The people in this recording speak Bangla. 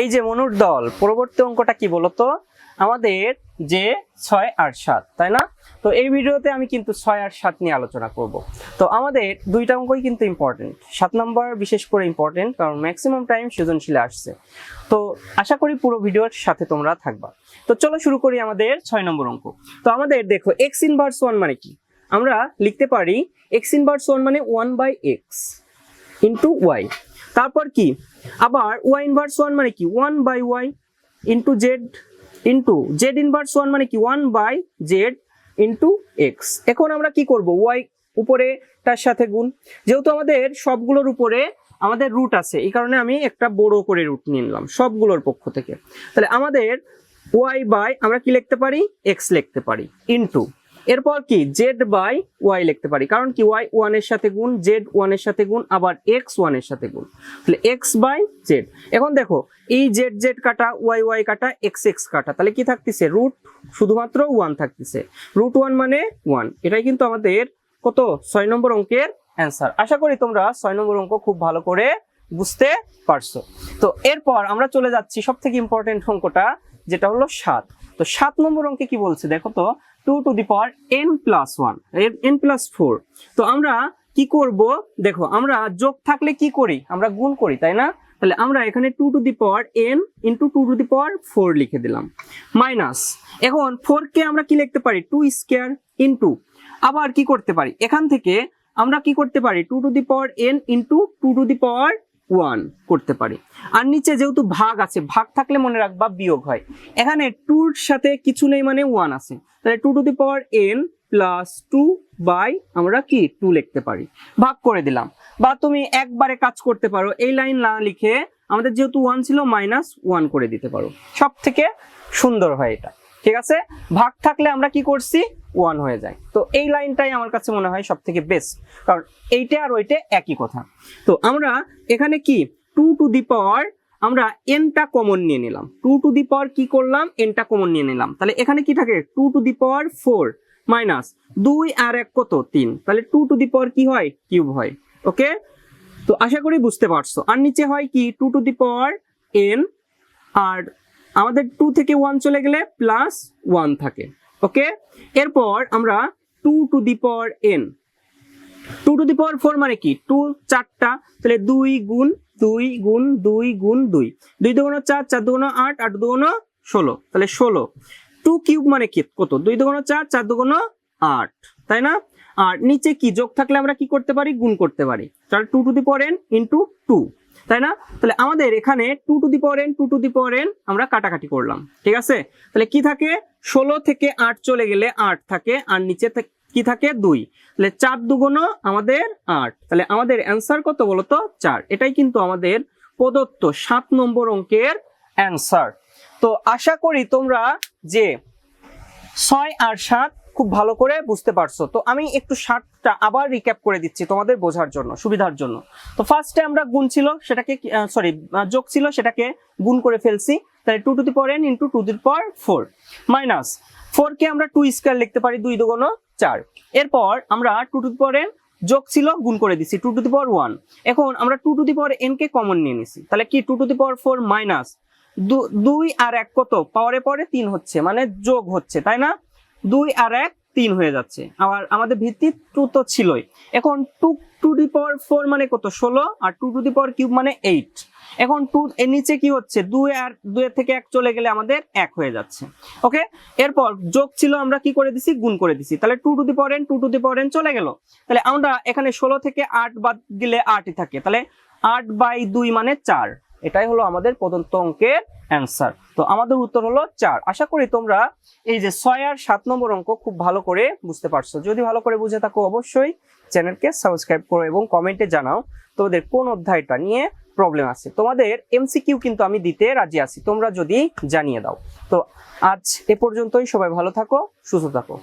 এই যে মনুর দল পরবর্তী অঙ্কটা কি বলতো আমাদের যে 6 আর 7 তাই না। তো এই ভিডিওতে আমি কিন্তু 6 আর 7 নিয়ে আলোচনা করব। তো আমাদের দুইটা অঙ্কই কিন্তু ইম্পর্টেন্ট, 7 নম্বর বিশেষ করে ইম্পর্টেন্ট কারণ ম্যাক্সিমাম টাইম সৃজনশীলে আসছে। তো আশা করি পুরো ভিডিওর সাথে তোমরা থাকবা। তো চলো শুরু করি আমাদের 6 নম্বর অঙ্ক। তো আমাদের দেখো x ইনভার্স 1 মানে কি, আমরা লিখতে পারি x ইনভার্স 1 মানে 1/x ইনটু y। তারপর কি আবার y ইনভার্স 1 মানে কি 1/y into z into z inverse 1 মানে কি 1/z ইনটু x। এখন আমরা কি করব, y উপরে তার সাথে গুণ, যেহেতু আমাদের সবগুলোর উপরে আমাদের রুট আছে এই কারণে আমি একটা বড় করে রুট নিয়ে নিলাম সবগুলোর পক্ষ থেকে। তাহলে আমাদের y বাই আমরা কি লিখতে পারি x লিখতে পারি ইনটু এরপর কি z বাই y লিখতে পারি, কারণ কি y 1 এর সাথে গুণ, z 1 এর সাথে গুণ, আবার x 1 এর সাথে গুণ, তাহলে x বাই z। এখন দেখো এই z z কাটা y y কাটা x x কাটা, তাহলে কি থাকতেছে রুট শুধুমাত্র 1 থাকতেছে, রুট 1 মানে 1। এটাই কিন্তু আমাদের কত 6 নম্বর অঙ্কের অ্যান্সার। আশা করি তোমরা 6 নম্বর অঙ্ক খুব ভালো করে বুঝতে পারছো। তো এরপর আমরা চলে যাচ্ছি সবথেকে ইম্পর্টেন্ট অঙ্কটা, যেটা হলো 7। তো 7 নম্বর অঙ্কে কি বলছে দেখো তো 2 to the power n plus 1 n plus 4। তো আমরা কি করব দেখো, আমরা যোগ থাকলে কি করি আমরা গুণ করি তাই না। তাহলে আমরা এখানে 2 to the power n into 2 to the power 4 লিখে দিলাম মাইনাস। এখন 4 কে আমরা কি লিখতে পারি 2 স্কয়ার ইনটু আবার কি করতে পারি এখান থেকে আমরা কি করতে পারি 2 to the power n into 2 to the power 1 করতে পারি। আর নিচে যেহেতু ভাগ আছে, ভাগ থাকলে মনে রাখবা বিয়োগ হয়, এখানে 2 এর সাথে কিছু নেই মানে 1 আছে, তাহলে 2 to the power n plus 2 by আমরা কি 2 লিখতে পারি, ভাগ করে দিলাম। বা তুমি একবারে কাজ করতে পারো, এই লাইন না লিখে আমাদের যেহেতু 1 ছিল মাইনাস 1 করে দিতে পারো, সব থেকে সুন্দর হয় এটা। ঠিক আছে, ভাগ থাকলে আমরা কি করছি 1 হয়ে যায়। তো এই লাইনটাই আমার কাছে মনে হয় সব থেকে বেস্ট, কারণ এইটা আর ওইটা একই কথা। তো আমরা এখানে কি 2 টু দি পাওয়ার আমরা nটা কমন নিয়ে নিলাম, 2 টু দি পাওয়ার কি করলাম nটা কমন নিয়ে নিলাম, তাহলে এখানে কি থাকে 2 টু দি পাওয়ার 4 মাইনাস 2 আর 1 কত 3, তাহলে 2 টু দি পাওয়ার কি হয় কিউব হয়। ওকে, তো আশা করি বুঝতে পারছো। আর নিচে হয় কি 2 টু দি পাওয়ার n, আর আমাদের 2 থেকে 1 চলে গেলে প্লাস 1 থাকে। ওকে, এরপর আমরা 2 to the power n 2 to the power 4 মানে কি 2 চারটা, তাহলে 2 গুণ 2 গুণ 2 গুণ 2, 2 দুগুণ 4, 4 দুগুণ 8, 8 দুগুণ 16, তাহলে 16। 2 কিউব মানে কি কত 2 দুগুণ 4, 4 দুগুণ 8 তাই না। আর নিচে কি যোগ থাকলে আমরা কি করতে পারি গুণ করতে পারি, তাহলে 2 to the power n into 2 তাই না। তাহলে আমাদের এখানে 2 to the power n 2 to the power n আমরা কাটাকাটি করলাম, ঠিক আছে। তাহলে কি থাকে 16 থেকে 8 চলে গেলে 8 থাকে, আর নিচে কি থাকে 2, তাহলে 4 দুগুণ আমাদের 8, তাহলে আমাদের অ্যান্সার কত বলতো 4। এটাই কিন্তু আমাদের প্রদত্ত 7 নম্বর অঙ্কের অ্যান্সার। তো আশা করি তোমরা যে 6 আর 7 খুব ভালো করে বুঝতে পারছো। তো আমি একটু 7টা আবার রিক্যাপ করে দিচ্ছি তোমাদের বোঝার জন্য সুবিধার জন্য। তো ফার্স্টে আমরা গুণ ছিল সেটাকে যোগ ছিল সেটাকে গুণ করে ফেলছি, তাহলে 2 to the power n into 2 to the power 4 minus 4 কে আমরা 2 স্কয়ার লিখতে পারি 2 দুগুণ 4। এরপর আমরা 2 টু দি পাওয়ার n যোগ ছিল গুণ করে দিছি 2 টু দি পাওয়ার 1। এখন আমরা 2 to the power n K common নিয়ে নিছি, তাহলে কি 2 টু দি পাওয়ার 4 মাইনাস 2 আর 1 কত পাওয়ারে পরে 3 হচ্ছে মানে যোগ হচ্ছে তাই না, 2 আর 1 3 হয়ে যাচ্ছে। আবার আমাদের ভিত্তি 2 তো ছিলই। এখন 2 টু দি পাওয়ার 4 মানে কত 16, আর 2 টু দি পাওয়ার কিউব মানে 8। এখন 2 এর নিচে কি হচ্ছে 2 আর 2 এর থেকে 1 চলে গেলে আমাদের 1 হয়ে যাচ্ছে। ওকে, এরপর যোগ ছিল আমরা কি করে দিছি গুণ করে দিছি, তাহলে 2 to the power n 2 to the power n চলে গেল। তাহলে আমরা এখানে 16 থেকে 8 বাদ গেলে 8ই থাকে, তাহলে 8/2 মানে 4। এটাই হলো আমাদের প্রদত্ত অঙ্কের অ্যান্সার। তো আমাদের উত্তর হলো 4। আশা করি তোমরা এই যে 6 আর 7 নম্বর অঙ্ক খুব ভালো করে বুঝতে পারছো। যদি ভালো করে বুঝে থাকো অবশ্যই চ্যানেলকে সাবস্ক্রাইব করো এবং কমেন্টে জানাও তোমাদের কোন অধ্যায়টা নিয়ে প্রবলেম আছে। তোমাদের এমসিকিউ কিন্তু আমি দিতে রাজি আছি, তোমরা যদি জানিয়ে দাও। তো আজ এ পর্যন্তই, সবাই ভালো থাকো সুস্থ থাকো।